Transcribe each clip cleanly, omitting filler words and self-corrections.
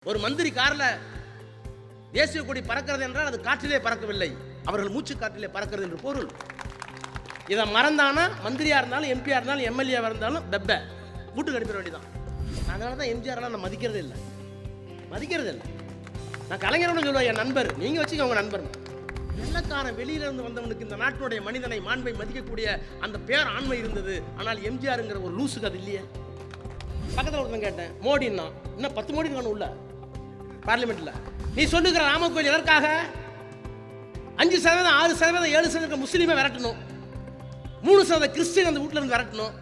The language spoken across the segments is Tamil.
ஒரு மந்திரி கார்ல தேசிய கொடி பறக்கிறது என்றால் அது காற்றிலே பறக்கவில்லை, அவர்கள் மூச்சு காற்றிலே பறக்கிறது என்று பொருள். இதை மறந்தானா மந்திரியா இருந்தாலும் எம்பியா இருந்தாலும் எம்எல்ஏவா இருந்தாலும் பெப்ப வீட்டுக்கு அனுப்பிட வேண்டியதான். அதனால தான் எம்ஜிஆர்லாம் நான் மதிக்கிறதே இல்லை. நான் கலைஞரோட சொல்லுவேன், என் நண்பர் நீங்கள் வச்சுக்க உங்க நண்பர். வெள்ளக்காரன் வெளியிலிருந்து வந்தவனுக்கு இந்த நாட்டினுடைய மனிதனை மாண்பை மதிக்கக்கூடிய அந்த பேர் ஆண்மை இருந்தது. ஆனால் எம்ஜிஆருங்கிற ஒரு லூசுக்கு அது இல்லையே. பக்கத்தில் ஒருத்தன் கேட்டேன், மோடின்னா இன்னும் 10 மோடி இருக்கானு உள்ள பார்லிமெண்ட்ல. நீ சொல்லுகிற ராமர் கோயில் எதற்காக? 5%, 6%, 7% முஸ்லீமை விரட்டணும், 3% கிறிஸ்டின் அந்த வீட்டில் இருந்து விரட்டணும்.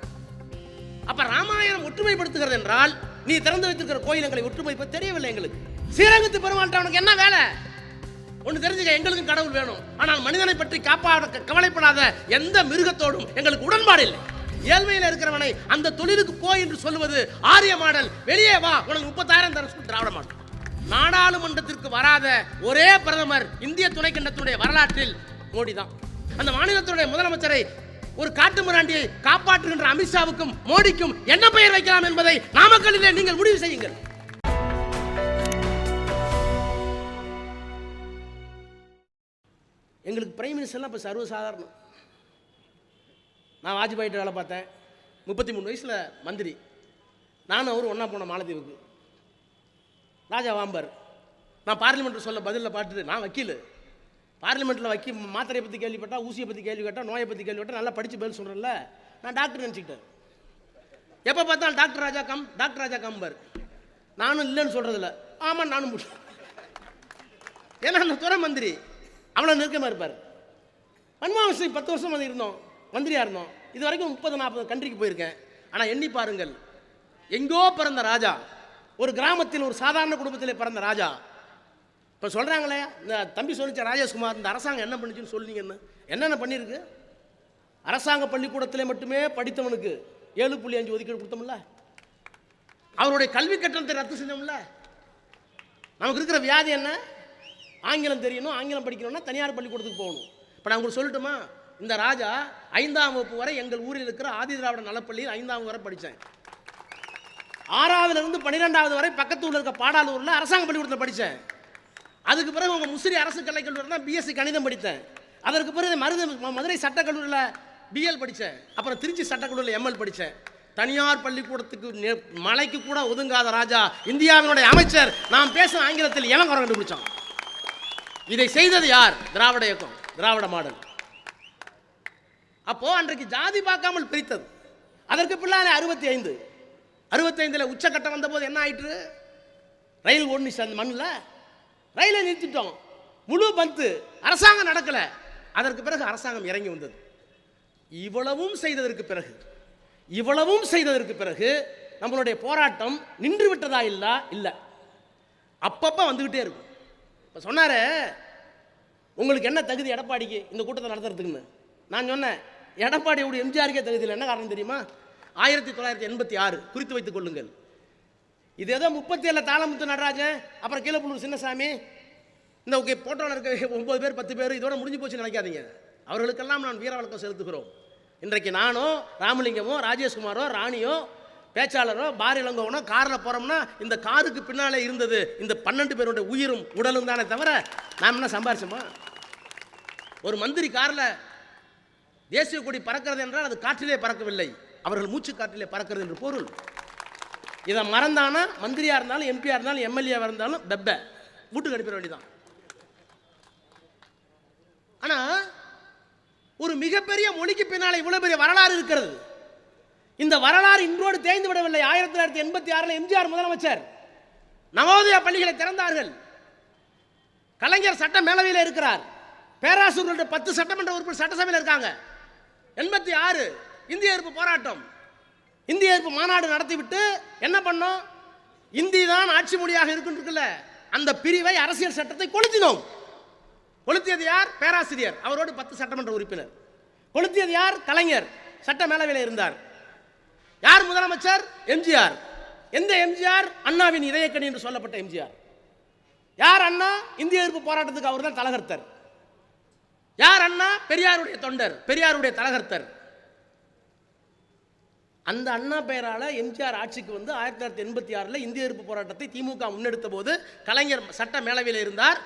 அப்ப ராமாயணம் ஒற்றுமைப்படுத்துகிறது என்றால் நீ திறந்து வைத்திருக்கிற கோயில்களை ஒற்றுமைப்படுத்த தெரியவில்லை எங்களுக்கு. ஸ்ரீரங்கத்து பெருமாள்கிட்ட அவனுக்கு என்ன வேலை? ஒன்று தெரிஞ்சுக்க, எங்களுக்கும் கடவுள் வேணும், ஆனால் மனிதனை பற்றி கவலைப்படாத எந்த மிருகத்தோடும் எங்களுக்கு உடன்பாடு இல்லை. ஏழ்மையில் இருக்கிறவனை அந்த தொழிலுக்கு போய் என்று சொல்லுவது ஆரிய மாடல். வெளியே வா, உனக்கு 30,000 தர சொல்லி திராவிட மாடல். நாடாளுமன்றத்திற்கு வராத ஒரே பிரதமர் இந்திய துணைக்கண்டத்தினுடைய வரலாற்றில் மோடி தான். அந்த மாநிலத்தினுடைய முதலமைச்சரை ஒரு காட்டு மிராண்டியை காப்பாற்றுகின்ற அமித்ஷாவுக்கும் மோடிக்கும் என்ன பெயர் வைக்கலாம் என்பதை நாமக்கல்லிலே நீங்கள் முடிவு செய்யுங்கள். எங்களுக்கு பிரைம் மினிஸ்டர்லாம் இப்போ சர்வசாதாரணம். நான் வாஜ்பாயிட்ட வேலை பார்த்தேன், 33 வயசில் மந்திரி. நானும் அவரும் ஒன்றா போன மாலத்தீவுக்கு. ராஜா வாம்பர். நான் பார்லிமெண்ட்டில் சொல்ல பதிலில் பார்த்துட்டு, நான் வக்கீல், பார்லிமெண்ட்டில் மாத்திரையை பற்றி கேள்விப்பட்டா, ஊசியை பற்றி கேள்வி கேட்டால், நோயை பற்றி கேள்விப்பட்டால் நல்லா படித்து பதில் சொல்கிறேன்ல, நான் டாக்டர் நினச்சிக்கிட்டேன். எப்போ பார்த்தாலும் டாக்டர் ராஜா கம்பர். நானும் இல்லைன்னு சொல்கிறதில்ல, ஆமாம் நானும் முடியும். ஏன்னா அந்த துறை மந்திரி அவ்வளோ நெருக்கமாக இருப்பார். மன்மோகன் சிங் 10 வருஷம் இருந்தோம், மந்திரியாக இருந்தோம். இது வரைக்கும் 30-40 கண்ட்ரிக்கு போயிருக்கேன். ஆனால் எண்ணி பாருங்கள், எங்கோ பிறந்த ராஜா, ஒரு கிராமத்தில் ஒரு சாதாரண குடும்பத்தில் பிறந்த ராஜா. இப்போ சொல்கிறாங்களே, இந்த தம்பி சொல்லிச்ச ராஜேஷ்குமார், இந்த அரசாங்கம் என்ன பண்ணிச்சுன்னு சொல்லிங்கன்னு. என்னென்ன பண்ணியிருக்கு? அரசாங்க பள்ளிக்கூடத்திலே மட்டுமே படித்தவனுக்கு 7.5 ஒதுக்கீடு கொடுத்தோம்ல, அவருடைய கல்வி கட்டணத்தை ரத்து செஞ்சோம்ல. நமக்கு இருக்கிற வியாதி என்ன? ஆங்கிலம் தெரியணும், ஆங்கிலம் படிக்கணும்னா தனியார் பள்ளிக்கூடத்துக்கு போகணும். இப்போ நான் உங்களுக்கு சொல்லட்டுமா, இந்த ராஜா 5ஆம் வகுப்பு வரை எங்கள் ஊரில் இருக்கிற ஆதி திராவிட நலப்பள்ளியில் 5ஆம் வரை படித்தேன். 6ஆவதுலேருந்து 12ஆவது வரை பக்கத்து ஊரில் இருக்க பாடாலூரில் அரசாங்க பள்ளிக்கூடத்தில் படித்தேன். அதுக்கு பிறகு உங்கள் முசிறி அரசு கலைக்கல்லூரில் பிஎஸ்சி கணிதம் படித்தேன். அதற்கு பிறகு மதுரை சட்டக்கல்லூரியில் பிஎல் படித்தேன். அப்புறம் திருச்சி சட்டக்கல்லூரியில் எம்எல் படித்தேன். தனியார் பள்ளிக்கூடத்துக்கு மலைக்கு கூட ஒதுங்காத ராஜா, இந்தியாவினுடைய அமைச்சர், நாம் பேசும் ஆங்கிலத்தில் எவன் குறை கண்டுபிடிச்சான்? இதை செய்தது யார்? திராவிட இயக்கம், திராவிட மாடல். அப்போ அன்றைக்கு ஜாதி பார்க்காமல் பிரித்தது. அதற்கு பிள்ளாலே 65 உச்சக்கட்டம் வந்த போது என்ன ஆயிற்று? ரயில் ஓடிச்சு அந்த மண்ணில், ரயிலை நிறுத்திட்டோம், முழு பந்து, அரசாங்கம் நடக்கல. அதற்கு பிறகு அரசாங்கம் இறங்கி வந்தது. இவ்வளவும் செய்ததற்கு பிறகு நம்மளுடைய போராட்டம் நின்று விட்டதா? இல்லை, அப்பப்போ வந்துகிட்டே இருக்கும். இப்போ சொன்னாரு, உங்களுக்கு என்ன தகுதி எடப்பாடிக்கு இந்த கூட்டத்தை நடத்துறதுக்குன்னு. நான் சொன்னேன், எடப்பாடியோட எம்ஜிஆருக்கே தகுதி இல்லை. என்ன காரணம் தெரியுமா? 1986 குறித்து வைத்துக் கொள்ளுங்கள். இது ஏதோ 37 தாளமுத்து நடராஜன், அப்புறம் கீழப்புள்ளூர் சின்னசாமி, இந்த போட்டோவில் இருக்க 9 பேர் 10 பேர் இதோட முடிஞ்சு போச்சு நினைக்காதீங்க. அவர்களுக்கெல்லாம் நான் வீர வணக்கம் செலுத்துகிறோம். இன்றைக்கு நானோ ராமலிங்கமோ ராஜேஷ்குமாரோ ராணியோ பேச்சாளரோ பாரிலங்கோவனோ காரில் போகிறோம்னா இந்த காருக்கு பின்னாலே இருந்தது இந்த 12 பேருடைய உயிரும் உடலும் தானே தவிர நாம் என்ன சம்பாரிச்சோமா? ஒரு மந்திரி காரில் தேசிய கொடி பறக்கிறது என்றால் அது காற்றிலே பறக்கவில்லை, அவர்கள் மூச்சு காற்றிலே பறக்கிறது என்று பொருள். இதை மறந்தானா மந்திரியா இருந்தாலும் எம்பியா இருந்தாலும் எம்எல்ஏவா இருந்தாலும் பெப்ப வீட்டுக்கு அனுப்பிட வேண்டியதான். ஆனா ஒரு மிகப்பெரிய மொழிக்கு பின்னாலே இவ்வளவு பெரிய வரலாறு இருக்கிறது. இந்த வரலாறு இன்றோடு தேய்ந்து விடவில்லை. 1986 எம்ஜிஆர் முதலமைச்சர் நவோதயா பள்ளிகளை திறந்தார்கள். கலைஞர் சட்ட மேலவையில் இருக்கிறார். பேராசூர்களுடைய 10 சட்டமன்ற உறுப்பினர் சட்டசபையில் இருக்காங்க. 86 இந்திய எதிர்ப்பு போராட்டம், இந்திய எதிர்ப்பு மாநாடு நடத்திவிட்டு என்ன பண்ணோம்? இந்தி தான் ஆட்சி மொழியாக இருக்குல்ல, அந்த பிரிவை அரசியல் சட்டத்தை கொளுத்தினோம். கொளுத்தியது யார்? பேராசிரியர், அவரோடு 10 சட்டமன்ற உறுப்பினர். கொளுத்தியது யார்? கலைஞர், சட்ட மேலவையில் இருந்தார். யார் முதலமைச்சர்? எம்ஜிஆர். எந்த எம்ஜிஆர்? அண்ணாவின் இதயக்கணி என்று சொல்லப்பட்ட எம்ஜிஆர். யார் அண்ணா? இந்திய எதிர்ப்பு போராட்டத்துக்கு அவர் தான் தலகர்த்தர். யார் அண்ணா? பெரியாருடைய தொண்டர், பெரியாருடைய தலகர்த்தர். அந்த அண்ணா பெயரால் எம்ஜிஆர் ஆட்சிக்கு வந்து 1986 இந்திய எதிர்ப்பு போராட்டத்தை திமுக முன்னெடுத்த போது கலைஞர் சட்ட மேலவையில் இருந்தார்.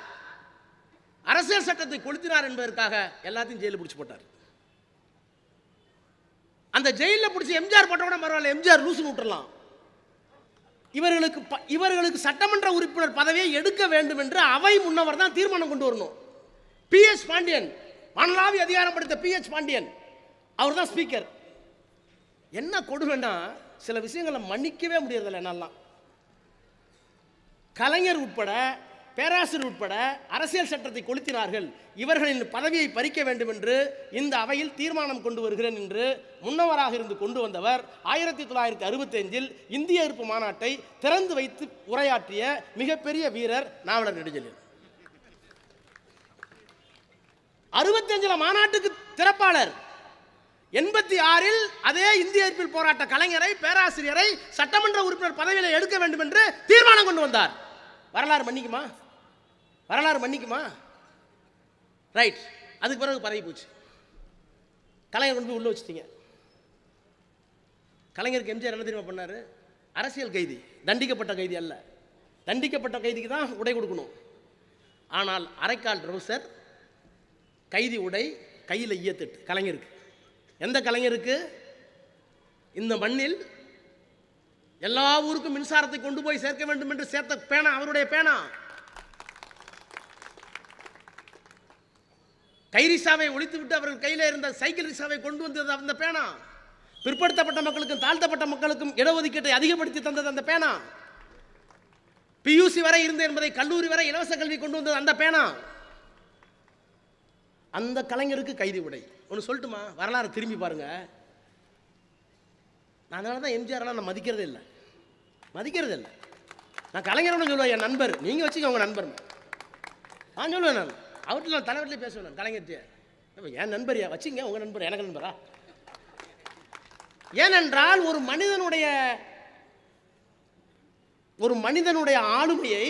அரசியல் சட்டத்தை கொளுத்தினார் என்பதற்காக எல்லாத்தையும் ஜெயிலில் பிடிச்சி போட்டார். அந்த ஜெயிலில் பிடிச்சி எம்ஜிஆர் போட்ட கூட பரவாயில்ல, எம்ஜிஆர் லூசு விட்டுறலாம். இவர்களுக்கு சட்டமன்ற உறுப்பினர் பதவியை எடுக்க வேண்டும் என்று அவை முன்னவர் தான் தீர்மானம் கொண்டு வரணும். PS பாண்டியன், மனலாவி அதிகாரம் படுத்த PS பாண்டியன் அவர் தான் ஸ்பீக்கர். என்ன கொடுமைன்னா சில விஷயங்களை மன்னிக்கவே முடியறதில்லை. என்னெல்லாம் கலைஞர் உட்பட பேராசிரியர் உட்பட அரசியல் சட்டத்தை கொளுத்தினார்கள், இவர்களின் பதவியை பறிக்க வேண்டும் என்று இந்த அவையில் தீர்மானம் கொண்டு வருகிறேன் என்று முன்னவராக இருந்து கொண்டு வந்தவர் 1965 இந்திய எதிர்ப்பு மாநாட்டை திறந்து வைத்து உரையாற்றிய மிகப்பெரிய வீரர் நாவலர் நெடுஞ்செழியன். 65 மாநாட்டுக்கு திறப்பாளர். 86 அதே இந்திய எதிர்ப்பில் போராட்ட கலைஞரை, பேராசிரியரை சட்டமன்ற உறுப்பினர் பதவியில் எடுக்க வேண்டும் என்று தீர்மானம் கொண்டு வந்தார். வரலாறு மன்னிக்குமா? வரலாறு மன்னிக்குமா? ரைட். அதுக்கு பிறகு பதவி போச்சு. கலைஞர் கொண்டு போய் உள்ள வச்சுட்டீங்க. கலைஞருக்கு எம்ஜிஆர் என்ன தெரியுமா பண்ணாரு? அரசியல் கைதி, தண்டிக்கப்பட்ட கைதி அல்ல. தண்டிக்கப்பட்ட கைதிக்கு தான் உடை கொடுக்கணும். ஆனால் அரைக்கால் ட்ரௌசர், கைதி உடை, கையில் ஈயத்தட்டு கலைஞருக்கு. எந்த கலைஞருக்கு? இந்த மண்ணில் எல்லா ஊருக்கும் மின்சாரத்தை கொண்டு போய் சேர்க்க வேண்டும் என்று சேர்த்த பேனா அவருடைய பேனா. கை ரிசாவை ஒழித்துவிட்டு அவர்கள் கையில் இருந்த சைக்கிள் ரிசாவை கொண்டு வந்தது அந்த பேனா. பிற்படுத்தப்பட்ட மக்களுக்கும் தாழ்த்தப்பட்ட மக்களுக்கும் இடஒதுக்கீட்டை அதிகப்படுத்தி தந்தது அந்த பேனா. PUC வரை இருந்தது என்பதை கல்லூரி வரை இலவச கல்வி கொண்டு வந்தது அந்த பேனா. அந்த கலைஞருக்கு கைதி உடை. ஒன்று சொல்லட்டுமா? வரலாறு திரும்பி பாருங்க. நான் அதனால தான் எம்ஜிஆர்லாம் நான் மதிக்கிறதே இல்லை. நான் கலைஞரோட சொல்லுவேன், என் நண்பர், நீங்கள் வச்சுக்க உங்கள் நண்பர். நான் சொல்லுவேன், நான் அவர்கிட்ட நான் தலைவர்லேயே பேசுவேன். நான் கலைஞர்கிட்ட என் நண்பரியா வச்சுங்க, உங்கள் நண்பர் எனக்கு நண்பரா? ஏனென்றால் ஒரு மனிதனுடைய ஆளுமையை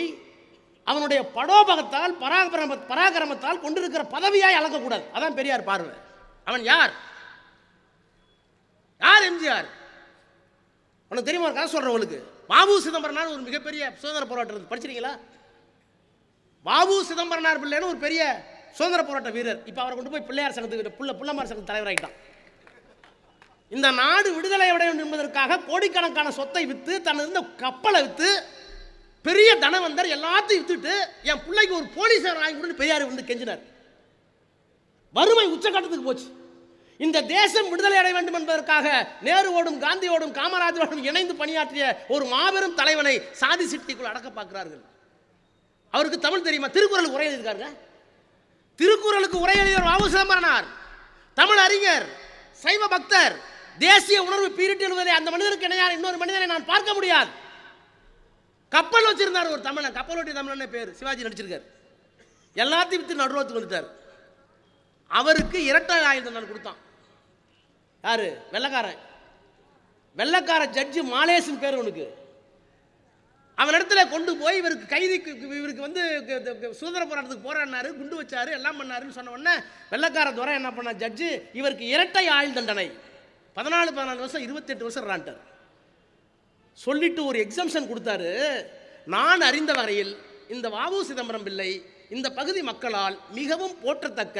அவனுடைய படோபகத்தால் பராக்கிரமத்தால் கொண்டிருக்கிற பதவியாய் அளக்கக்கூடாது. அதான் பெரியார் பார்வை. அவன் யார்? எம்ஜிஆர். உனக்கு தெரியுமா? கதை சொல்றவங்களுக்கு வாவு சிதம்பரனார் ஒரு மிகப்பெரிய சுதந்திர போராட்டம் படிச்சிருக்கீங்களா? வாவு சிதம்பரனார் பிள்ளைன்னு ஒரு பெரிய சுதந்திர போராட்ட வீரர். இப்போ அவரை கொண்டு போய் பிள்ளையார் சங்கத்துக்கு புள்ளமார் சங்கத்து தலைவராகிட்டான். இந்த நாடு விடுதலை அடைய வேண்டும் என்பதற்காக கோடிக்கணக்கான சொத்தை விற்று, தன் இருந்த கப்பலை விற்று, பெரிய தனவந்தர் எல்லாத்தையும் வித்துட்டு என் பிள்ளைக்கு ஒரு போலீஸார் வாங்கி கொடுத்து பெரியார் வந்து கெஞ்சினார். வறுமை உச்சகட்டத்துக்கு போச்சு. இந்த தேசம் விடுதலை அடைய வேண்டும் என்பதற்காக நேருவோடும் காந்தியோடும் காமராஜரோடும் இணைந்து பணியாற்றிய ஒரு மாபெரும் தலைவனை சாதி சிட்டிக்குள் அடக்க பார்க்கிறார்கள். அவருக்கு தமிழ் தெரியுமா? திருக்குறளுக்கு உரை எழுதியிருக்காருங்க. திருக்குறளுக்கு உரை எழுதியவர் வாவு சிதம்பரனார். தமிழ் அறிஞர், சைவ பக்தர், தேசிய உணர்வு பீரிட்டு எழுவதை அந்த மனிதனுக்கு இணையான இன்னொரு மனிதனை நான் பார்க்க முடியாது. கப்பல் வச்சிருந்தார் ஒரு தமிழன், கப்பலோட்டி தமிழன் பேர், சிவாஜி நடிச்சிருக்கார். எல்லாத்தையும் வித்து நடுரோத்துக்கு வந்துட்டார். அவருக்கு இரட்டை ஆயுள் தண்டனை கொடுத்தான். யாரு? வெள்ளக்கார ஜட்ஜி மாலேசன் பேர் உனக்கு. அவன் இடத்துல கொண்டு போய் இவருக்கு இவருக்கு வந்து சுதந்திர போராட்டத்துக்கு போராடினாரு, குண்டு வச்சாரு, எல்லாம் பண்ணாருன்னு சொன்ன உடனே வெள்ளக்கார துறை என்ன பண்ண ஜட்ஜு, இவருக்கு இரட்டை ஆயுள் தண்டனை 14 வருஷம் 28 வருஷம் ராண்டார் சொல்லிட்டு ஒரு எக்ஸம்ஷன் கொடுத்தாரு. நான் அறிந்த வகையில் இந்த வாவு சிதம்பரம் பிள்ளை இந்த பகுதி மக்களால் மிகவும் போற்றத்தக்க,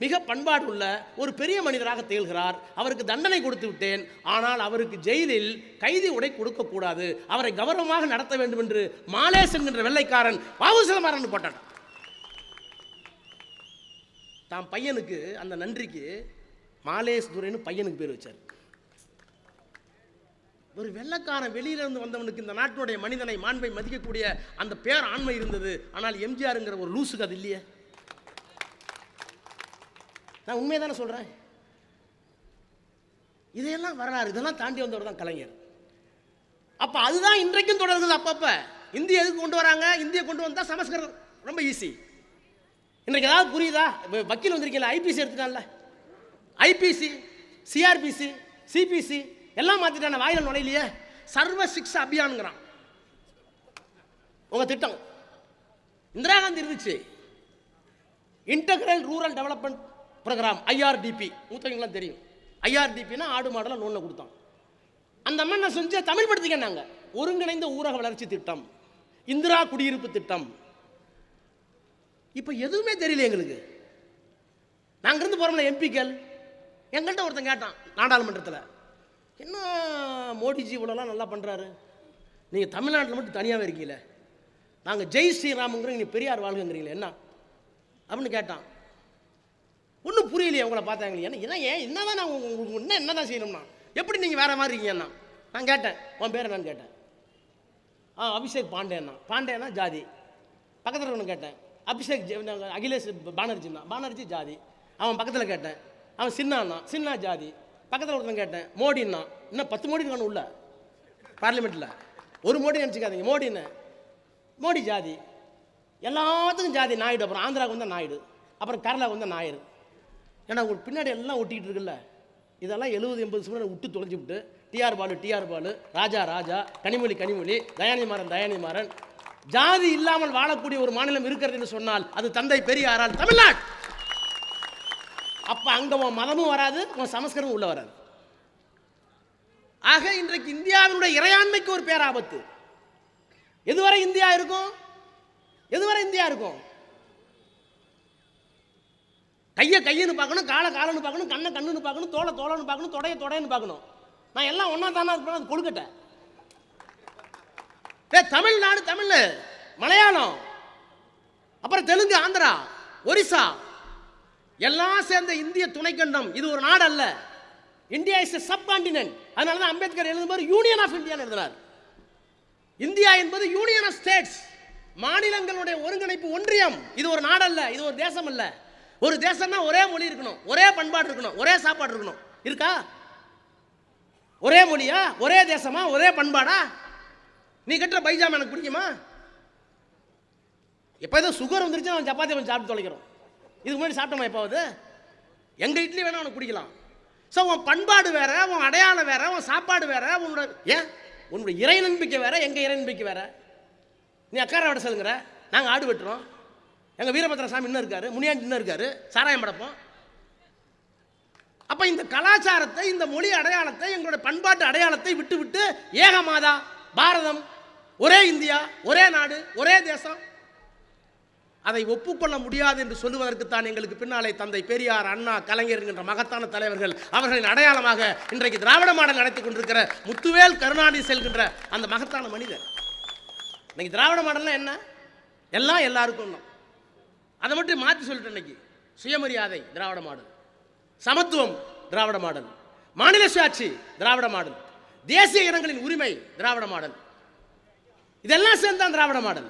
மிக பண்பாடு உள்ள ஒரு பெரிய மனிதராக திகழ்கிறார். அவருக்கு தண்டனை கொடுத்து விட்டேன். ஆனால் அவருக்கு ஜெயிலில் கைதி உடை கொடுக்கக்கூடாது, அவரை கௌரவமாக நடத்த வேண்டும் என்று மாலேசன் என்ற வெள்ளைக்காரன் வாவு சிதம்பரம் போட்டான். தான் பையனுக்கு அந்த நன்றிக்கு மாலேஸ் துரைன்னு பையனுக்கு பேர் வச்சார். ஒரு வெள்ளக்காரன் வெளியிலிருந்து வந்தவனுக்கு இந்த நாட்டினுடைய மனிதனை, மாண்பை மதிக்கக்கூடிய அந்த பேர் ஆண்மை இருந்தது. ஆனால் எம்ஜிஆருங்கிற ஒரு லூசுக்கு அது இல்லையே. நான் உண்மையை தானே சொல்கிறேன். இதையெல்லாம் வரலாறு, இதெல்லாம் தாண்டி வந்தவர் தான் கலைஞர். அப்போ அதுதான் இன்றைக்கும் தொடர்கிறது. அப்பப்போ இந்திய எதுக்கு கொண்டு வராங்க? இந்திய கொண்டு வந்தால் சமஸ்கிருதம் ரொம்ப ஈஸி. இன்றைக்கு ஏதாவது புரியுதா? வக்கீல் வந்திருக்கீங்களா? ஐபிசி எடுத்துட்டான்ல, ஐபிசி, சிஆர்பிசி, சிபிசி எல்லாம் மாற்றிட்டான. வாயில நுழையிலையே. சர்வ சிக்ஷா அபியான்ங்கிறான் உங்கள் திட்டம். இந்திரா காந்தி இருந்துச்சு, integral rural development programme, IRDP. மூத்தவங்களாம் தெரியும். IRDPனா ஆடு மாடெல்லாம் லோனில் கொடுத்தான். அந்த அம்மா என்ன செஞ்சு தமிழ் படுத்திக்கினாங்க. ஒருங்கிணைந்த ஊரக வளர்ச்சி திட்டம், இந்திரா குடியிருப்பு திட்டம். இப்போ எதுவுமே தெரியல எங்களுக்கு. நாங்கள் இருந்து போகிறோம்ல எம்பிக்கள், எங்கள்கிட்ட ஒருத்தன் கேட்டான் நாடாளுமன்றத்தில், என்ன மோடிஜி இவ்வளோலாம் நல்லா பண்ணுறாரு, நீங்கள் தமிழ்நாட்டில் மட்டும் தனியாகவே இருக்கீங்களே, நாங்கள் ஜெய் ஸ்ரீராமுங்கிறோம், நீங்கள் பெரியார் வாழ்கிறீங்களே என்ன அப்படின்னு கேட்டான். ஒன்றும் புரியலையே உங்களை பார்த்தாங்களே, ஏன்னா ஏன் என்ன தான் நான் உங்களுக்கு இன்னும் என்ன தான் செய்யணும்னா, எப்படி நீங்கள் வேறு மாதிரி இருக்கீங்கன்னா. நான் கேட்டேன், உன் பேர் என்னன்னு கேட்டேன். அபிஷேக் பாண்டேன்னா. பாண்டேனா ஜாதி. பக்கத்தில் ஒன்று கேட்டேன், அபிஷேக் அகிலேஷ் பானர்ஜின்னா. பானர்ஜி ஜாதி. அவன் பக்கத்தில் கேட்டேன், அவன் சின்னான்னா. சின்னா ஜாதி. பக்கத்தில் ஒருத்தன் கேட்டேன், மோடின்னா. இன்னும் 10 மோடி இருக்கானு உள்ள பார்லிமெண்ட்டில். ஒரு மோடி நினச்சிக்காதீங்க, மோடின்னு. மோடி ஜாதி, எல்லாத்துக்கும் ஜாதி. நாயுடு, அப்புறம் ஆந்திராவுக்கு வந்தால் நாயுடு, அப்புறம் கேரளாவுக்கு வந்தால் நாயர். ஏன்னா ஒரு பின்னாடி எல்லாம் ஒட்டிக்கிட்டு இருக்குல்ல, இதெல்லாம் 70-80 முன்னாடி விட்டு தொலைஞ்சி விட்டு டிஆர் பாலு, ராஜா, கனிமொழி, தயாநிதிமாறன் ஜாதி இல்லாமல் வாழக்கூடிய ஒரு மாநிலம் இருக்கிறது என்று சொன்னால் அது தந்தை பெரியாரால் தமிழ்நாடு. அப்ப அங்க உன் மதமும் வராது, உன் சமஸ்கிருதமும் உள்ள வராது. ஆக இன்றைக்கு இந்தியாவினுடைய இறையாண்மைக்கு ஒரு பேராபத்து. எதுவரை இந்தியா இருக்கும்? கையின்னு பார்க்கணும், காலன்னு பார்க்கணும், கண்ணுன்னு பார்க்கணும், தோலைன்னு பார்க்கணும், தொடையன்னு பார்க்கணும். நான் எல்லாம் ஒன்னா தானே இருப்பேன். அது கொடுக்கட்ட தமிழ்நாடு, தமிழ், மலையாளம், அப்புறம் தெலுங்கு, ஆந்திரா, ஒரிசா எல்லாம் சேர்ந்த இந்திய துணைக்கண்டம். இது ஒரு நாடு அல்ல. India is a subcontinent. அதனால தான் அம்பேத்கர் எழுதும்போது யூனியன் ஆஃப் இந்தியா எழுதினார். இந்தியா என்பது யூனியன் ஆஃப் ஸ்டேட்ஸ், மாநிலங்களுடைய ஒருங்கிணைப்பு, ஒன்றியம். இது ஒரு நாடு அல்ல, இது ஒரு தேசம் அல்ல. ஒரு தேசம்னா ஒரே மொழி இருக்கணும், ஒரே பண்பாடு இருக்கணும், ஒரே சாப்பாடு இருக்கணும். இருக்கா? ஒரே மொழியா, ஒரே தேசமா, ஒரே பண்பாடா? நீ கட்டுற பைஜாமா எனக்கு பிடிக்குமா? எப்போ ஏதோ சுகர் வந்துருச்சு அவன் சப்பாத்தி அவன் சாப்பிட்டு தொலைக்கிறோம். இதுக்கு முன்னாடி சாப்பிட்டோமா எப்பாவது? எங்கள் இட்லி வேணா அவனுக்கு பிடிக்கலாம். ஸோ உன் பண்பாடு வேற, உன் அடையாளம் வேற, உன் சாப்பாடு வேற, உன்னுடைய இறை நம்பிக்கை வேற, எங்கள் இறை நம்பிக்கை வேற. நீ அக்கார விட சொல்லுங்கிற, நாங்கள் ஆடு வெட்டுறோம், எங்கள் வீரபத்திர சாமி இன்னும் இருக்காரு, முனியாண்டி இன்னும் இருக்காரு, சாராயம் படப்போம். அப்போ இந்த கலாச்சாரத்தை, இந்த மொழி அடையாளத்தை, எங்களுடைய பண்பாட்டு அடையாளத்தை விட்டு விட்டு ஏகமாதா பாரதம், ஒரே இந்தியா, ஒரே நாடு, ஒரே தேசம், அதை ஒப்புக்கொள்ள முடியாது என்று சொல்லுவதற்குத்தான் எங்களுக்கு பின்னாலே தந்தை பெரியார், அண்ணா, கலைஞர் என்கின்ற மகத்தான தலைவர்கள் அவர்களின் அடையாளமாக இன்றைக்கு திராவிட மாடல் நடத்தி கொண்டிருக்கிற முத்துவேல் கருணாநிதி செல்கின்ற அந்த மகத்தான மனிதர். இன்னைக்கு திராவிட மாடல்னா என்ன? எல்லாம் எல்லாருக்கும் தான். அதை மட்டும் மாற்றி சொல்லிட்டு இன்னைக்கு சுயமரியாதை திராவிட மாடல், சமத்துவம் திராவிட மாடல், மாநில சுயாட்சி திராவிட மாடல், தேசிய இனங்களின் உரிமை திராவிட மாடல், இதெல்லாம் சேர்ந்தான் திராவிட மாடல்.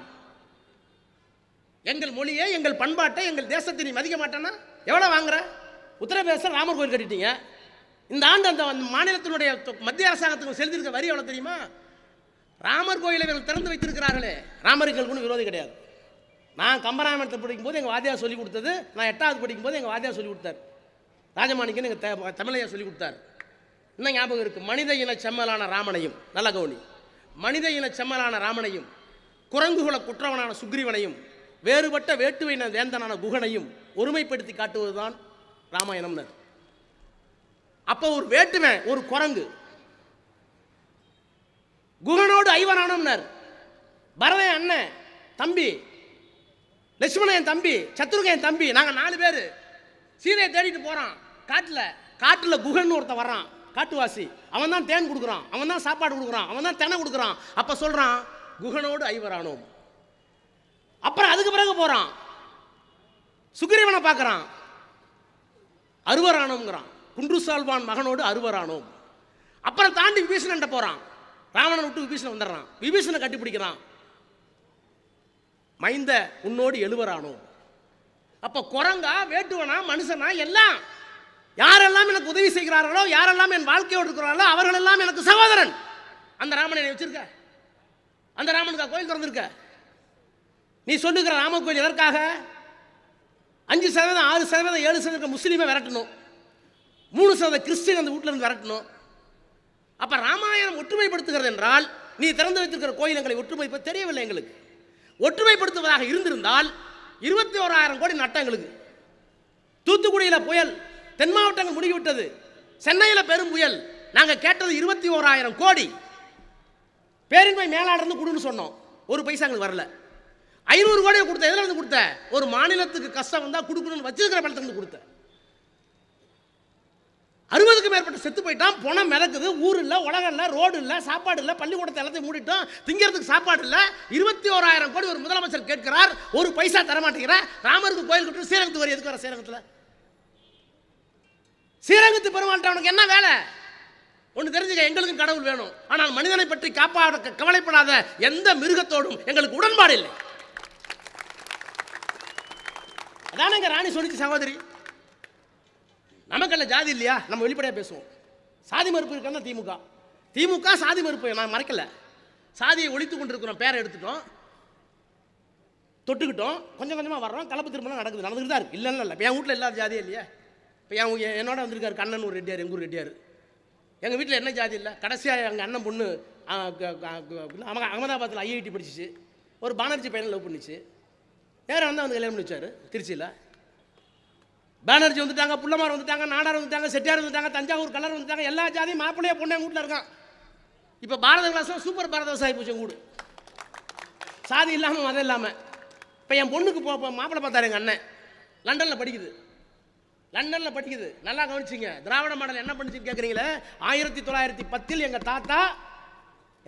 எங்கள் மொழியை, எங்கள் பண்பாட்டை, எங்கள் தேசத்தை நீ மதிக்க மாட்டேன்னா எவ்வளோ வாங்குற? உத்தரப்பிரதேச ராமர் கோயில் கட்டிட்டீங்க. இந்த ஆண்டு அந்த மாநிலத்தினுடைய மத்திய அரசாங்கத்துக்கு செலுத்திருக்க வரி எவ்வளோ தெரியுமா? ராமர் கோயிலை இவர்கள் திறந்து வைத்திருக்கிறார்களே, ராமருக்கு ஒன்றும் விரோதி கிடையாது. நான் கம்பராமாயணத்தை படிக்கும்போது எங்கள் வாத்தியார் சொல்லிக் கொடுத்தது, நான் 8வது படிக்கும்போது எங்கள் வாத்தியார் சொல்லிக் கொடுத்தார். ராஜமாணிக்கன் எங்கள் தமிழையா சொல்லிக் கொடுத்தார். இன்னும் ஞாபகம் இருக்குது. மனித இன செம்மலான ராமனையும், நல்ல கவுனி, மனித இன செம்மலான ராமனையும், குரங்குகுல குற்றவனான சுக்ரீவனையும், வேறுபட்ட வேட்டுவையின வேந்தனான குகனையும் ஒருமைப்படுத்தி காட்டுவதுதான் ராமாயணம். அப்போ ஒரு வேட்டுவன், ஒரு குரங்கு, குகனோடு ஐவரானம்னர், பரதன் அண்ணன் தம்பி, லட்சுமணன் என் தம்பி, சத்ருகன் என் தம்பி, நாங்கள் 4 பேர் சீதையை தேடிட்டு போகிறான். காட்டில் குகன் ஒருத்தன் வர்றான், காட்டுவாசி. அவன் தான் தேன் கொடுக்குறான், அவன் தான் சாப்பாடு கொடுக்குறான், அவன் தான் தெனை கொடுக்குறான். அப்போ சொல்கிறான், குகனோடு ஐவரானோம். அப்புறம் அதுக்கு பிறகு போகிறான், சுக்ரீவனை பார்க்குறான், அறுவரானோங்கிறான், குன்று சால்வான் மகனோடு அறுவரானோம். அப்புறம் தாண்டி விபீஷணன் போகிறான், ராவணன் விட்டு விபீஷணன் வந்துடுறான், விபீஷணனை கட்டி பிடிக்கிறான், மைந்த உன்னோடு எழுவரானோம். அப்போ குரங்கா, வேட்டுவனா, மனுஷனா, எல்லாம் யாரெல்லாம் எனக்கு உதவி செய்கிறார்களோ, யாரெல்லாம் என் வாழ்க்கையோடு இருக்கிறார்களோ அவர்கள் எல்லாம் எனக்கு சகோதரன். அந்த ராமனை வச்சிருக்க, அந்த ராமனுக்கா கோயில் திறந்திருக்க? நீ சொல்லுகிற ராம கோயில் எதற்காக? 5%, 6%, 7% முஸ்லீமை விரட்டணும், 3% கிறிஸ்டின் அந்த வீட்டில் இருந்து விரட்டணும். அப்போ ராமாயணம் ஒற்றுமைப்படுத்துகிறது என்றால் நீ திறந்து வைத்திருக்கிற கோயில் எங்களை ஒற்றுமைப்ப தெரியவில்லை. எங்களுக்கு ஒற்றுமைப்படுத்துவதாக இருந்திருந்தால் 21,000 கோடி நட்டம் எங்களுக்கு. தூத்துக்குடியில் புயல், தென் மாவட்டங்கள் முழுகிவிட்டது, சென்னையில் பெரும் புயல், நாங்கள் கேட்டது 21,000 கோடி. பேரின்மை மேலாளர்ந்து கொடுன்னு சொன்னோம், ஒரு பைசா எங்களுக்கு வரல. 500 கோடியை கொடுத்த, எதுல இருந்து கொடுத்த? ஒரு மாநிலத்துக்கு கஷ்டம் வந்தால் கொடுக்கணும்னு வச்சிருக்கிற பணத்திலிருந்து கொடுத்த. 60க்கும் மேற்பட்ட செத்து போயிட்டான், பணம் மிதக்குது, ஊர் இல்லை, உலகம் இல்லை, ரோடு இல்லை, சாப்பாடு இல்லை, பள்ளிக்கூடத்தை எல்லாத்தையும் மூடிட்டோம், திங்கிறதுக்கு சாப்பாடு இல்லை. 21,000 கோடி ஒரு முதலமைச்சர் கேட்கிறார், ஒரு பைசா தரமாட்டேங்கிற. ராமருக்கு கோயில் கட்டு ஸ்ரீரங்கத்துக்கு வர, எதுக்கு வர ஸ்ரீரங்கத்தில்? ஸ்ரீரங்கத்து பெருமாள்கிட்ட அவனுக்கு என்ன வேலை? ஒன்று தெரிஞ்சுக்க, எங்களுக்கும் கடவுள் வேணும், ஆனால் மனிதனை பற்றி கவலைப்படாத எந்த மிருகத்தோடும் எங்களுக்கு உடன்பாடு இல்லை. அதான எங்க ராணி சொல்லிச்சு, சகோதரி. நமக்கல்ல ஜாதி இல்லையா? நம்ம வெளிப்படையாக பேசுவோம். சாதி மறுப்பு இருக்குன்னா திமுக சாதி மறுப்பு நான் மறைக்கல. சாதியை ஒழித்து கொண்டிருக்கிறோம், பேரை எடுத்துட்டோம், தொட்டுக்கிட்டோம், கொஞ்சம் கொஞ்சமாக வர்றோம், கலப்பு திருமணம் நடந்துக்கிட்டு தான் இருக்கு. இல்லைன்னா இல்லை. இப்போ என் வீட்டில் இல்லாத ஜாதியே இல்லையா? இப்போ என்னோட வந்திருக்காரு கண்ணன், ஒரு ரெட்டியார், எங்கூர் ரெட்டியார். எங்கள் வீட்டில் என்ன ஜாதி இல்லை? கடைசியாக எங்கள் அண்ணன் பொண்ணு அகமதாபாத்தில் ஐஐடி படிச்சிச்சு, ஒரு பானர்ஜி பையனை லவ் பண்ணிச்சு. வேறு வந்து கல்யாணம் பண்ணி வச்சார் திருச்சியில். பானர்ஜி வந்துட்டாங்க, புள்ளமார் வந்துட்டாங்க, நாடார் வந்துட்டாங்க, செட்டியார் வந்துட்டாங்க, தஞ்சாவூர் கலர் வந்துட்டாங்க, எல்லா ஜாதியும் மாப்பிள்ளையே பொண்ணு எங்கள் வீட்டில் இருக்கான். இப்போ பாரத கிளாஸும் சூப்பர் பாரத விவசாயி போச்சு எங்கள் வீடு, சாதி இல்லாமல் மதம் இல்லாமல். இப்போ என் பொண்ணுக்கு மாப்பிள்ளை பார்த்தாரு எங்கள் அண்ணன், லண்டனில் படிக்குது. நல்லா கவனிச்சிங்க, திராவிட மாடல் என்ன பண்ணிச்சுன்னு கேட்குறீங்களே. 1910 எங்கள் தாத்தா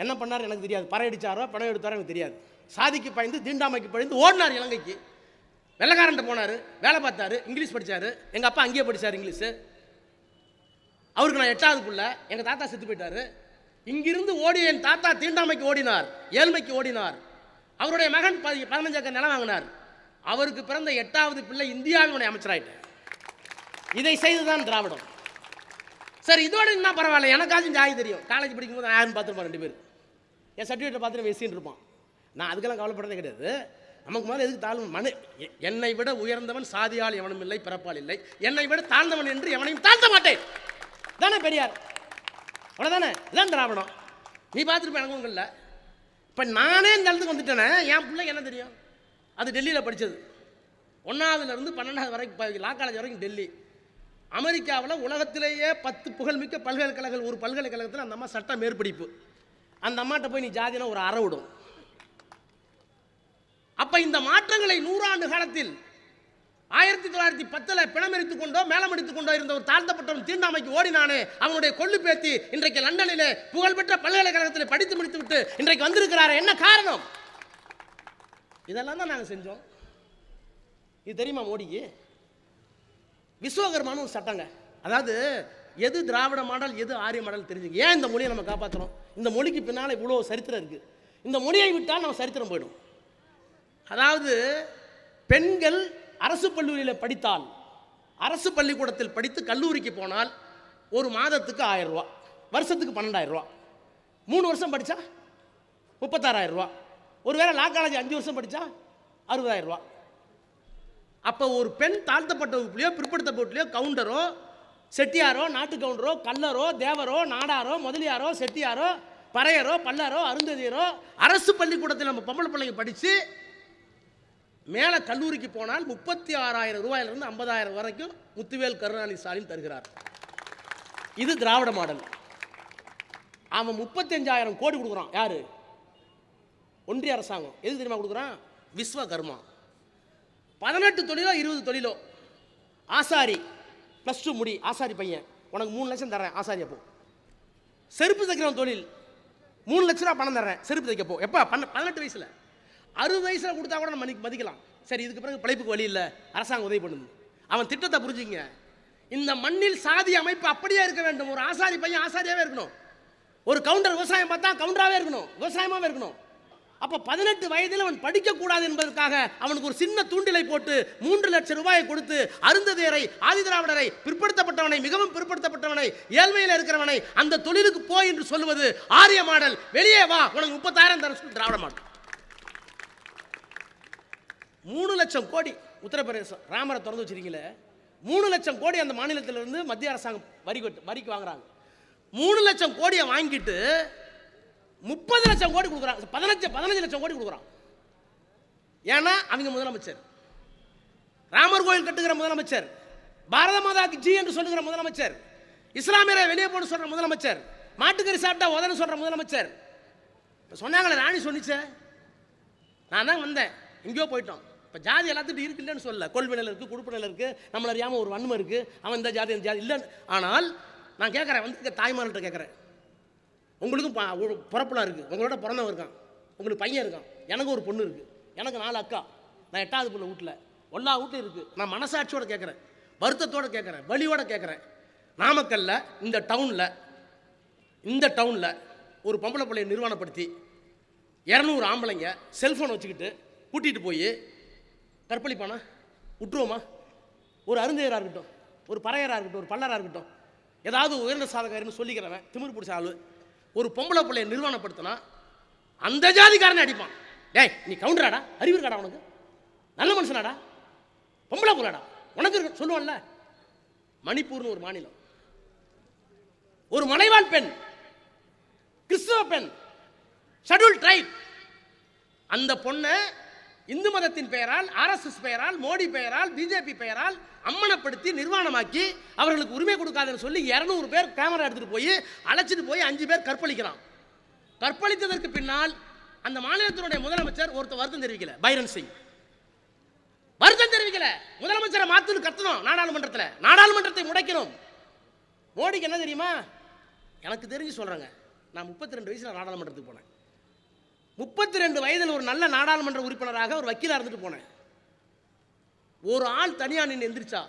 என்ன பண்ணார் எனக்கு தெரியாது. பறை அடித்தாரோ பணம் எடுத்தாரோ எனக்கு தெரியாது. சாதிக்கு பயந்து, தீண்டாமைக்கு பயந்து ஓடினார் இலங்கைக்கு. வெள்ளக்காரன்ட்ட போனார், வேலை பார்த்தாரு, இங்கிலீஷ் படித்தார். எங்கள் அப்பா அங்கேயே படித்தார் இங்கிலீஷு. அவருக்கு நான் 8வது பிள்ளை. எங்கள் தாத்தா செத்து போயிட்டார். இங்கிருந்து ஓடிய என் தாத்தா தீண்டாமைக்கு ஓடினார், ஏழ்மைக்கு ஓடினார். அவருடைய மகன் 15 ஏக்கர் நிலம் வாங்கினார். அவருக்கு பிறந்த 8வது பிள்ளை இந்தியாவினுடைய அமைச்சராயிட்டார். இதை செய்துதான் திராவிடம். சரி, இதோட என்ன பரவாயில்ல, எனக்காச்சும் ஜாதி தெரியும். காலேஜ் படிக்கும்போது யாருன்னு பார்த்துருப்பான், 2 பேர். என் சர்டிஃபிகேட்டை பார்த்துட்டு வெசின்னு இருப்பான். நான் அதுக்கெல்லாம் கவலைப்படுறதே கிடையாது. நமக்கு மேலே எதுக்கு தாழ்வு? என்னை விட உயர்ந்தவன் சாதியால் எவனும் இல்லை, பிறப்பால் இல்லை. என்னை விட தாழ்ந்தவன் என்று எவனையும் தாழ்த்த மாட்டேன். தானே பெரியார்? அவ்வளோதானே? இதுதான் திராவிடம். நீ பார்த்துருப்ப, எனக்கு ஒன்றும் இல்லை. இப்போ நானே இந்த இடத்துக்கு வந்துட்டேனே, என் பிள்ளைக்கு என்ன தெரியும்? அது டெல்லியில் படித்தது. 1ஆவதுலேருந்து 12வது வரைக்கும், லா காலேஜ் வரைக்கும் டெல்லி. அமெரிக்காவில் உலகத்திலேயே 10 புகழ்மிக்க பல்கலைக்கழகங்கள், ஒரு பல்கலைக்கழகத்தில் அந்த அம்மா சட்ட மேற்படிப்பு. அந்த அம்மாட்ட போய் நீ ஜாதினா ஒரு அற விடும். அப்ப இந்த மாற்றங்களை 100 ஆண்டு காலத்தில் 1910 பிணமெடுத்துக் கொண்டோ மேலமெடுத்துக் கொண்டோ இருந்த ஒரு தாழ்த்தப்பட்டவன் தீண்டாமைக்கு ஓடினானே, அவனுடைய கொள்ளு பேத்தி இன்றைக்கு லண்டனிலே புகழ்பெற்ற பல்கலைக்கழகத்தில் படித்து முடித்து விட்டு இன்றைக்கு வந்திருக்கிறார். என்ன காரணம்? இதெல்லாம் தான் நாங்கள் செஞ்சோம். இது தெரியுமா மோடிக்கு? விஸ்வகர்மான்னு ஒரு சட்டங்க. அதாவது எது திராவிட மாடல், எது ஆரிய மாடல் தெரிஞ்சுங்க. ஏன் இந்த மொழியை நம்ம காப்பாற்றுறோம்? இந்த மொழிக்கு பின்னால் இவ்வளோ சரித்திரம் இருக்குது. இந்த மொழியை விட்டால் நம்ம சரித்திரம் போயிடும். அதாவது பெண்கள் அரசு பள்ளியில் படித்தால், அரசு பள்ளிக்கூடத்தில் படித்து கல்லூரிக்கு போனால் ஒரு மாதத்துக்கு 1000 ரூபா, வருஷத்துக்கு 12,000 ரூபா. 3 வருஷம் படித்தா 36,000 ரூபா. ஒருவேளை லா காலேஜ் 5 வருஷம் படித்தா 60,000 ரூபா. அப்போ ஒரு பெண் தாழ்த்தப்பட்ட வகுப்புலையோ பிற்படுத்தப்பட்டுலையோ கவுண்டரோ செட்டியாரோ நாட்டு கவுண்டரோ கல்லரோ தேவரோ நாடாரோ முதலியாரோ செட்டியாரோ பறையரோ பல்லரோ அருந்ததியரோ அரசு பள்ளிக்கூடத்தில் நம்ம பொம்பளை பிள்ளைங்க படித்து மேலே கல்லூரிக்கு போனால் 36,000 ரூபாயிலிருந்து 50,000 வரைக்கும் முத்துவேல் கருணாநிதி ஸ்டாலின் தருகிறார். இது திராவிட மாடல். அவன் 35,000 கோடி கொடுக்குறான். யாரு? ஒன்றிய அரசாங்கம். எது தெரியுமா கொடுக்குறான்? விஸ்வகர்மா. 18 தொழிலோ 20 தொழிலோ. ஆசாரி +2 முடி, ஆசாரி பையன், உனக்கு 3 லட்சம் தர்றேன், ஆசாரி அப்போ. செருப்பு தைக்கிற தொழில் 3 லட்ச ரூபா பணம் தர்றேன், செருப்பு தைக்கப்போ. எப்போ? 18 வயசில். 60 வயசில் கொடுத்தா கூட நம்ம மதிக்கலாம். சரி, இதுக்கு பிறகு பிழைப்புக்கு வழி இல்லை, அரசாங்கம் உதவி பண்ணுது. அவன் திட்டத்தை புரிஞ்சுங்க. இந்த மண்ணில் சாதி அமைப்பு அப்படியே இருக்க வேண்டும். ஒரு ஆசாரி பையன் ஆசாரியாகவே இருக்கணும். ஒரு கவுண்டர் விவசாயம் பார்த்தா கவுண்டராகவே இருக்கணும், விவசாயமாகவே இருக்கணும். அப்போ 18 வயதில் அவன் படிக்கக்கூடாது என்பதற்காக அவனுக்கு ஒரு சின்ன தூண்டிலை போட்டு 3 லட்சம் ரூபாயை கொடுத்து அருந்ததியரை, ஆதிதிராவிடரை, பிற்படுத்தப்பட்டவனை, மிகவும் பிற்படுத்தப்பட்டவனை, ஏழ்மையில் இருக்கிறவனை அந்த தொழிலுக்கு போய் என்று சொல்லுவது ஆரிய மாடல். வெளியே வா, உனக்கு 30,000 தர சொல்லி திராவிட மாடல். 3 லட்சம் கோடி உத்தரப்பிரதேசம் ராமரை திறந்து வச்சிருக்கீங்களே, 3 லட்சம் கோடி அந்த மாநிலத்திலிருந்து மத்திய அரசாங்கம் வரிக்கு வாங்குறாங்க. 3 லட்சம் கோடியை வாங்கிட்டு 30 லட்சம் கோடி கொடுக்குறாங்க. 15 லட்சம் கோடி கொடுக்குறான். ஏன்னா அவங்க முதலமைச்சர், ராமர் கோயில் கட்டுகிற முதலமைச்சர், பாரத மாதா கி ஜெய் என்று சொல்லுகிற முதலமைச்சர். இஸ்லாமியரை வெளியே போன்னு சொல்ற முதலமைச்சர், மாட்டுக்கறி சாப்பிட்டா உதன்னு சொல்ற முதலமைச்சர். சொன்னாங்களே ராணி சொன்னிச்சே, நான் தான் வந்தேன், எங்கேயோ போயிட்டோம். இப்போ ஜாதி எல்லாத்துட்டும் இருக்கு இல்லைன்னு சொல்ல, கொள்வினையில் இருக்குது, குடுப்பினையில் இருக்குது, நம்மள அறியாமல் ஒரு வன்மை இருக்குது, அவன் இந்த ஜாதி இந்த ஜாதி இல்லைன்னு. ஆனால் நான் கேட்குறேன், வந்து தாய்மார்கிட்ட கேட்குறேன், உங்களுக்கும் பிறப்புலாம் இருக்குது, உங்களோட பிறந்தவன் இருக்கான், உங்களுக்கு பையன் இருக்கான், எனக்கு ஒரு பொண்ணு இருக்குது, எனக்கு 4 அக்கா, நான் 8வது பொண்ணு வீட்டில், எல்லா வீட்லையும் இருக்குது. நான் மனசாட்சியோடு கேட்குறேன், வருத்தத்தோடு கேட்குறேன், வலியோடு கேட்குறேன். நாமக்கல்ல இந்த டவுனில் ஒரு பொம்பளை பிள்ளையை நிர்வாணப்படுத்தி 200 ஆம்பளைங்க செல்ஃபோன் வச்சுக்கிட்டு கூட்டிகிட்டு போய் கற்பழிப்பானா? விட்டுருவோமா? ஒரு அருந்தையராக இருக்கட்டும், ஒரு பறையராக இருக்கட்டும், ஒரு பல்லராக இருக்கட்டும், ஏதாவது உயர்ந்த சாதகர்னு சொல்லிக்கிறவன் திமிர் பிடிச்ச ஆளு ஒரு பொம்பளை பிள்ளையை நிர்வாணப்படுத்தினா அந்த ஜாதிக்காரனை அடிப்பான். டேய் நீ கவுண்டராடா, அறிவு இருக்காடா உனக்கு, நல்ல மனுஷனாடா, பொம்பளை புள்ளடா உனக்கு இருக்கு சொல்லுவான்ல. மணிப்பூர்னு ஒரு மாநிலம், ஒரு மலைவாழ் பெண், கிறிஸ்தவ பெண், ஷெட்யூல் ட்ரைப், அந்த பொண்ணை இந்து மதத்தின் பெயரால், ஆர்எஸ்எஸ் பெயரால், மோடி பெயரால், பிஜேபி பெயரால் அம்மனப்படுத்தி நிர்வாணமாக்கி அவர்களுக்கு உரிமை கொடுக்காதுன்னு சொல்லி 200 பேர் கேமரா எடுத்துட்டு போய் அழைச்சிட்டு போய் 5 பேர் கற்பழிக்கிறான். கற்பழித்ததற்கு பின்னால் அந்த மாநிலத்தினுடைய முதலமைச்சர் ஒருத்தர் வருத்தம் தெரிவிக்கல, பைரன் சிங் வருத்தம் தெரிவிக்கல. முதலமைச்சரை மாத்துன்னு கத்தணும் நாடாளுமன்றத்தில், நாடாளுமன்றத்தை முடைக்கணும். மோடிக்கு என்ன தெரியுமா? எனக்கு தெரிஞ்சு சொல்றாங்க, நான் 32 வயசுல நாடாளுமன்றத்துக்கு போனேன். 32 வயதில் ஒரு நல்ல நாடாளுமன்ற உறுப்பினராக ஒரு வக்கீலாக இருந்துட்டு போனேன். ஒரு ஆள் தனியா நின்று எந்திரிச்சா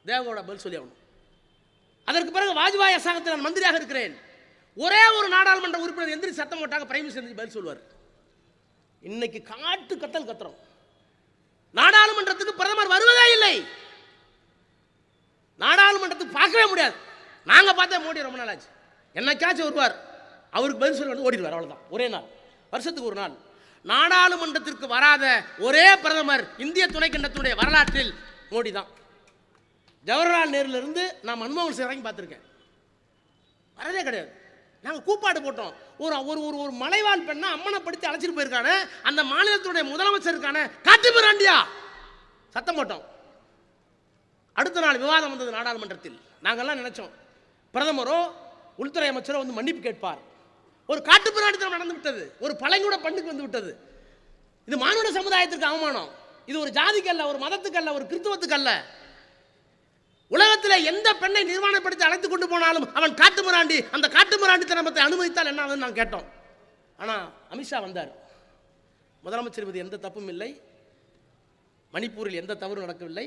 தேவகோட பதில் சொல்லி ஆகணும். அதற்கு பிறகு வாஜ்பாய் அரசாங்கத்தில் நான் மந்திரியாக இருக்கிறேன், ஒரே ஒரு நாடாளுமன்ற உறுப்பினர் எந்திரிச்சு சத்தம் போட்டாங்க, பிரைம் மினிஸ்டர் பதில் சொல்வார். இன்னைக்கு காட்டு கத்தல் கத்துறோம், நாடாளுமன்றத்துக்கு பிரதமர் வருவதே இல்லை, நாடாளுமன்றத்துக்கு பார்க்கவே முடியாது. நாங்கள் பார்த்தா மோடி ரொம்ப நாள் ஆச்சு, என்னைக்காச்சும் வருவார், அவருக்கு பதில் சொல்லி ஓடிடுவார், அவ்வளோதான். ஒரே நாள், வருஷத்துக்கு ஒரு நாள். நாடாளுமன்றத்திற்கு வராத ஒரே பிரதமர் இந்திய துணைக்கண்டத்தினுடைய வரலாற்றில் மோடி தான். ஜவஹர்லால் நேருலேருந்து நான் மன்மோகன் சிங் வரைக்கும் பார்த்துருக்கேன், வரதே கிடையாது. நாங்கள் கூப்பாடு போட்டோம், ஒரு ஒரு ஒரு மலைவாழ் பெண்ணை அம்மனப்படுத்தி அழைச்சிட்டு போயிருக்கானே அந்த மாநிலத்துடைய முதலமைச்சர் இருக்கானே காட்டுமிராண்டியா சத்தம் போட்டோம். அடுத்த நாள் விவாதம் வந்தது நாடாளுமன்றத்தில். நாங்கள்லாம் நினைச்சோம் பிரதமரோ உள்துறை அமைச்சரோ வந்து மன்னிப்பு கேட்பார். ஒரு காட்டுப்பிராண்டித்தனம் நடந்து விட்டது, ஒரு பழங்குட பண்ணுக்கு வந்து விட்டது. இது மானுட சமுதாயத்திற்கு அவமானம். இது ஒரு ஜாதிக்கு அல்ல, ஒரு மதத்துக்கு அல்ல, ஒரு கிறிஸ்துவத்துக்கு அல்ல. உலகத்தில் எந்த பெண்ணை நிர்வாணப்படுத்தி அழைத்து கொண்டு போனாலும் அவன் காட்டுமிராண்டி. அந்த காட்டுமிராண்டித்தனத்தை அனுமதித்தால் என்ன ஆகுதுன்னு நாங்கள் கேட்டோம். ஆனால் அமித்ஷா வந்தார், முதலமைச்சர் மீது எந்த தப்பும் இல்லை, மணிப்பூரில் எந்த தவறும் நடக்கவில்லை,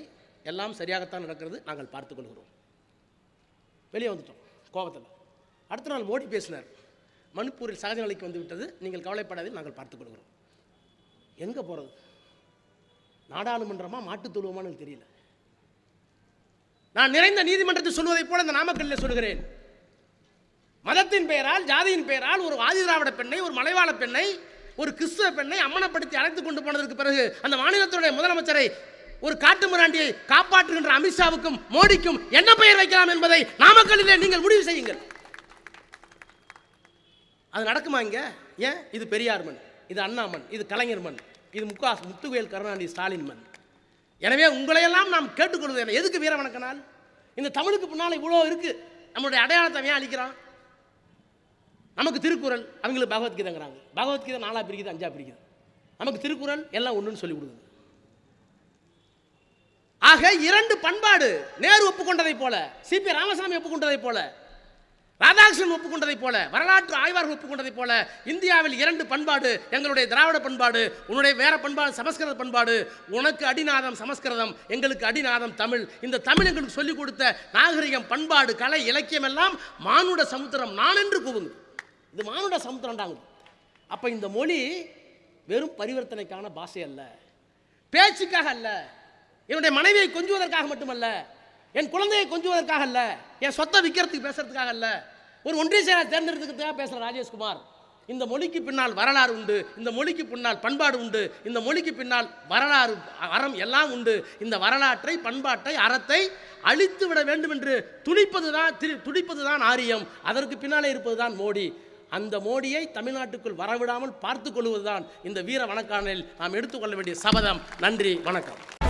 எல்லாம் சரியாகத்தான் நடக்கிறது, நாங்கள் பார்த்துக் கொள்கிறோம். வெளியே வந்துட்டோம் கோபத்தில். அடுத்த நாள் மோடி பேசினார், மணிப்பூரில் சகஜ நிலைக்கு வந்து விட்டது, நீங்கள் கவலைப்படாதீர்கள், நாங்கள் பார்த்துக் கொள்கிறோம். எங்கே போகிறது? நாடாளுமன்றமா மாட்டுத் தொழுவமானு தெரியல. நான் நிறைந்த நீதிமன்றத்தை சொல்வதை போல இந்த நாமக்கல்லில் சொல்கிறேன், மதத்தின் பெயரால், ஜாதியின் பெயரால் ஒரு ஆதி திராவிட பெண்ணை, ஒரு மலைவாழ பெண்ணை, ஒரு கிறிஸ்துவ பெண்ணை அம்மனப்படுத்தி அழைத்து கொண்டு போனதற்கு பிறகு அந்த மாநிலத்தினுடைய முதலமைச்சரை ஒரு காட்டுமிராண்டியை காப்பாற்றுகின்ற அமித்ஷாவுக்கும் மோடிக்கும் என்ன பெயர் வைக்கலாம் என்பதை நாமக்கல்லிலே நீங்கள் முடிவு செய்யுங்கள். அது நடக்குமா இங்க? ஏன்? இது பெரியார் மண், இது அண்ணா மண், இது கலைஞர் மண், இது முத்துவேல் கருணாநிதி ஸ்டாலின் மண். எனவே உங்களையெல்லாம் நாம் கேட்டுக்கொள்வது எதுக்கு வீர வணக்க நாள்? இந்த தமிழுக்கு பின்னால் இவ்வளோ இருக்கு, நம்மளுடைய அடையாளத்தை ஏன் அழிக்கிறான்? நமக்கு திருக்குறள், அவங்களுக்கு பகவத்கீதைங்கிறாங்க. பகவத்கீதை 4 பிரிக்குது, 5 பிரிக்குது. நமக்கு திருக்குறள் எல்லாம் ஒன்றுன்னு சொல்லி கொடுக்குது. ஆக 2 பண்பாடு, நேரு ஒப்புக்கொண்டதை போல, சிபி ராமசாமி ஒப்புக்கொண்டதை போல, ராதாகிருஷ்ணன் ஒப்புக்கொண்டதை போல, வரலாற்று ஆய்வாளர்கள் ஒப்புக்கொண்டதை போல, இந்தியாவில் 2 பண்பாடு. எங்களுடைய திராவிட பண்பாடு, உன்னுடைய வேற பண்பாடு சமஸ்கிருத பண்பாடு. உனக்கு அடிநாதம் சமஸ்கிருதம், எங்களுக்கு அடிநாதம் தமிழ். இந்த தமிழ் எங்களுக்கு சொல்லிக் கொடுத்த நாகரிகம், பண்பாடு, கலை, இலக்கியம் எல்லாம் மானுட சமுத்திரம் நான் என்று கூவுங்க. இது மானுட சமுத்திரம்டாங்க. அப்ப இந்த மொழி வெறும் பரிவர்த்தனைக்கான பாஷை அல்ல, பேச்சுக்காக அல்ல, என்னுடைய மனைவியை கொஞ்சுவதற்காக மட்டுமல்ல, என் குழந்தையை கொஞ்சுவதற்காக அல்ல, என் சொத்தை விற்கிறதுக்கு பேசுறதுக்காக அல்ல, ஒரு ஒன்றிய செயலாளர் தேர்ந்தெடுக்கிறதுக்காக பேசுகிற ராஜேஷ்குமார். இந்த மொழிக்கு பின்னால் வரலாறு உண்டு, இந்த மொழிக்கு பின்னால் பண்பாடு உண்டு, இந்த மொழிக்கு பின்னால் வரலாறு அறம் எல்லாம் உண்டு. இந்த வரலாற்றை, பண்பாட்டை, அறத்தை அழித்து விட வேண்டும் என்று துடிப்பதுதான் ஆரியம். அதற்கு பின்னாலே இருப்பதுதான் மோடி. அந்த மோடியை தமிழ்நாட்டுக்குள் வரவிடாமல் பார்த்துக் கொள்வதுதான் இந்த வீர வணக்கானலில் நாம் எடுத்துக்கொள்ள வேண்டிய சபதம். நன்றி, வணக்கம்.